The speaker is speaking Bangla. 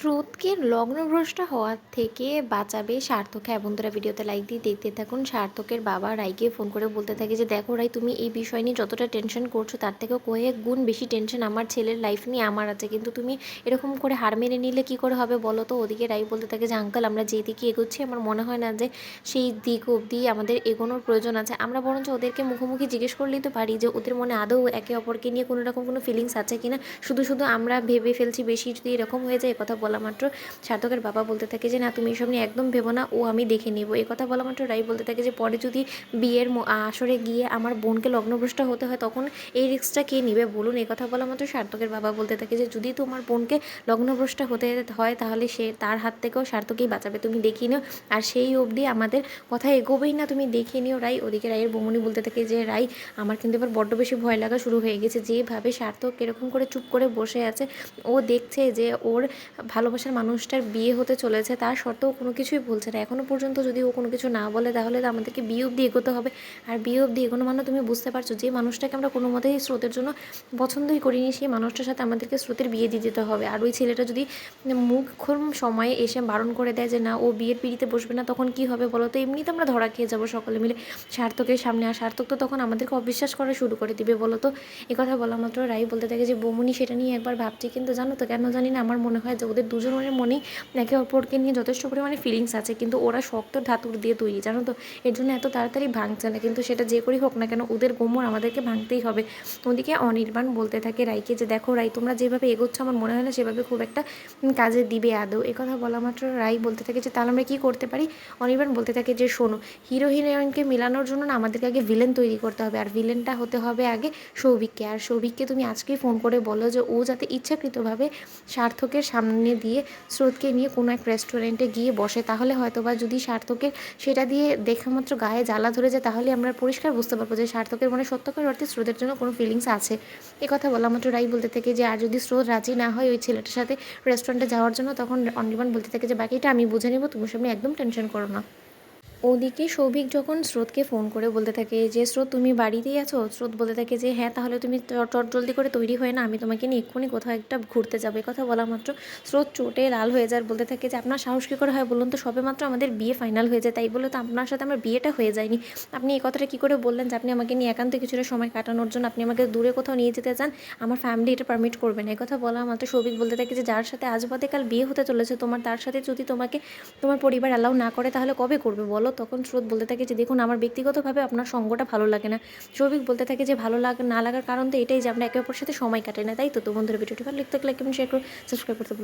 স্রোতকে লগ্নভ্রষ্ট হওয়ার থেকে বাঁচাবে সার্থক। হ্যাঁ বন্ধুরা, ভিডিওতে লাইক দিয়ে দেখতে থাকুন। সার্থকের বাবা রাইকে ফোন করে বলতে থাকে যে দেখো রাই, তুমি এই বিষয় নিয়ে যতটা টেনশন করছো তার থেকেও কয়েক গুণ বেশি টেনশন আমার ছেলের লাইফ নিয়ে আমার আছে, কিন্তু তুমি এরকম করে হার মেনে নিলে কী করে হবে বলো তো। ওদিকে রাই বলতে থাকে যে আঙ্কেল, আমরা যেদিকে এগোচ্ছি আমার মনে হয় না যে সেই দিক অবধি আমাদের এগোনোর প্রয়োজন আছে। আমরা বরঞ্চ ওদেরকে মুখোমুখি জিজ্ঞেস করলেই তো পারি যে ওদের মনে আদৌ একে অপরকে নিয়ে কোনো রকম কোনো ফিলিংস আছে কিনা। শুধু শুধু আমরা ভেবে ফেলছি বেশি, যদি এরকম হয়ে যায়। কথা বলা মাত্র সার্থকের বাবা বলতে থাকে যে না, তুমি এসব নিয়ে একদম ভেবো না, ও আমি দেখে নেব। এই কথা বলা মাত্র রাই বলতে থাকে যে পরে যদি বিয়ের আসরে গিয়ে আমার বোনকে লগ্নভ্রষ্ট হতে হয় তখন এই রিস্কটা কে নেবে বলুন। এই কথা বলা মাত্র সার্থকের বাবা বলতে থাকে যে যদি তোমার বোনকে লগ্নভ্রষ্ট হতে হয় তাহলে সে তার হাত থেকেও সার্থকেই বাঁচাবে, তুমি দেখিয়ে নিও। আর সেই অবধি আমাদের কথা এগোবেই না, তুমি দেখিয়ে নিও রাই। ওদিকে রাইয়ের বৌমনি বলতে থাকে যে রাই, আমার কিন্তু এবার বড্ড বেশি ভয় লাগা শুরু হয়ে গেছে। যেভাবে সার্থক এরকম করে চুপ করে বসে আছে, ও দেখছে যে ওর ভালোবাসার মানুষটার বিয়ে হতে চলেছে, তার সত্ত্বেও কোনো কিছুই বলছে না এখনও পর্যন্ত। যদি ও কোনো কিছু না বলে তাহলে তো আমাদেরকে বিয়ে অবধি এগোতে হবে। আর বিয়ে অবধি এগোনো মানে তুমি বুঝতে পারছো, যে মানুষটাকে আমরা কোনো মতেই স্রোতের জন্য পছন্দই করিনি সেই মানুষটার সাথে আমাদেরকে স্রোতের বিয়ে দিয়ে দিতে হবে। আর ওই ছেলেটা যদি মুখম সময়ে এসে বারণ করে দেয় যে না ও বিয়ের পিড়িতে বসবে না, তখন কি হবে বলো তো। এমনিতে আমরা ধরা খেয়ে যাবো সকলে মিলে সার্থকের সামনে। আর সার্থক তো তখন আমাদেরকে অবিশ্বাস করা শুরু করে দিবে বলো তো। কথা বলা মাত্র রাই বলতে থাকে যে বৌমনি, সেটা নিয়ে একবার ভাবছি, কিন্তু জানো তো কেন জানি না আমার মনে হয় যে ওদের দুজনের মনেই একে অপরকে নিয়ে যথেষ্ট পরিমাণে ফিলিংস আছে, কিন্তু ওরা শক্ত ধাতুর দিয়ে তৈরি জানো তো, এর জন্য এত তাড়াতাড়ি ভাঙছে না। কিন্তু সেটা যে করেই হোক না কেন ওদের গোমর আমাদেরকে ভাঙতেই হবে। ওদিকে অনির্বাণ বলতে থাকে রাইকে যে দেখো রাই, তোমরা যেভাবে এগোচ্ছ আমার মনে হয় না সেভাবে খুব একটা কাজে দিবে আদৌ। কথা বলা মাত্র রাই বলতে থাকে যে তাহলে আমরা কী করতে পারি। অনির্বাণ বলতে থাকে যে শোনো, হিরো হিরোইনকে মেলানোর জন্য না আমাদেরকে আগে ভিলেন তৈরি করতে হবে, আর ভিলেনটা হতে হবে আগে সৌভিককে। আর সৌভিককে তুমি আজকেই ফোন করে বলো যে ও যাতে ইচ্ছাকৃতভাবে সার্থকের সামনে দিয়ে স্রোতকে নিয়ে কোনো এক রেস্টুরেন্টে গিয়ে বসে, তাহলে হয়তো বা যদি সার্থকের সেটা দিয়ে দেখা মাত্র গায়ে জ্বালা ধরে যায় তাহলে আমরা পরিষ্কার বুঝতে পারবো যে সার্থকের মনে সত্যকার অর্থে স্রোতের জন্য কোনো ফিলিংস আছে। কথা বলা মাত্র রাই বলতে থাকে যে আর যদি স্রোত রাজি না হয় ওই ছেলেটার সাথে রেস্টুরেন্টে যাওয়ার জন্য, তখন অনির্বাণ বলতে থাকে যে বাকিটা আমি বুঝে নেবো, তুমি সামনে একদম টেনশন করো না। ওদিকে সৌভিক যখন স্রোতকে ফোন করে বলতে থাকে যে স্রোত তুমি বাড়িতেই আছো, স্রোত বলতে থাকে যে হ্যাঁ, তাহলে তুমি জলদি করে তৈরি হয়ে না, আমি তোমাকে নিয়ে এক্ষুনি কোথাও একটা ঘুরতে যাবো। কথা বলা মাত্র স্রোত চোটে লাল হয়ে যায়, বলতে থাকে যে আপনার সাহস কী করে হয় বলুন তো, সবে মাত্র আমাদের বিয়ে ফাইনাল হয়ে যায়, তাই বলে তো আপনার সাথে আমার বিয়েটা হয়ে যায়নি। আপনি এই কথাটা কী করে বললেন যে আপনি আমাকে নিয়ে একান্তে কিছুটা সময় কাটানোর জন্য আপনি আমাকে দূরে কোথাও নিয়ে যেতে চান, আমার ফ্যামিলি এটা পারমিট করবে না। কথা বলা মাত্র সৌভিক বলতে থাকে যে যার সাথে আজ বাদে কাল বিয়ে হতে চলেছে তোমার, তার সাথে যদি তোমাকে তোমার পরিবার অ্যালাউ না করে তাহলে কবে করবে বলো। তখন স্রোত বলতে থাকে যে দেখুন, আমার ব্যক্তিগতভাবে আপনার সঙ্গটা ভালো লাগে না। সৌভিক বলতে থাকে যে ভালো না লাগার কারণ তো এটাই যে আমরা একে অপরের সাথে সময় কাটাই না, তাই তো। বন্ধুরা, ভিডিওটি ভালো লাগলে লাইক কমেন্ট শেয়ার করে সাবস্ক্রাইব করতে ভুলবেন না।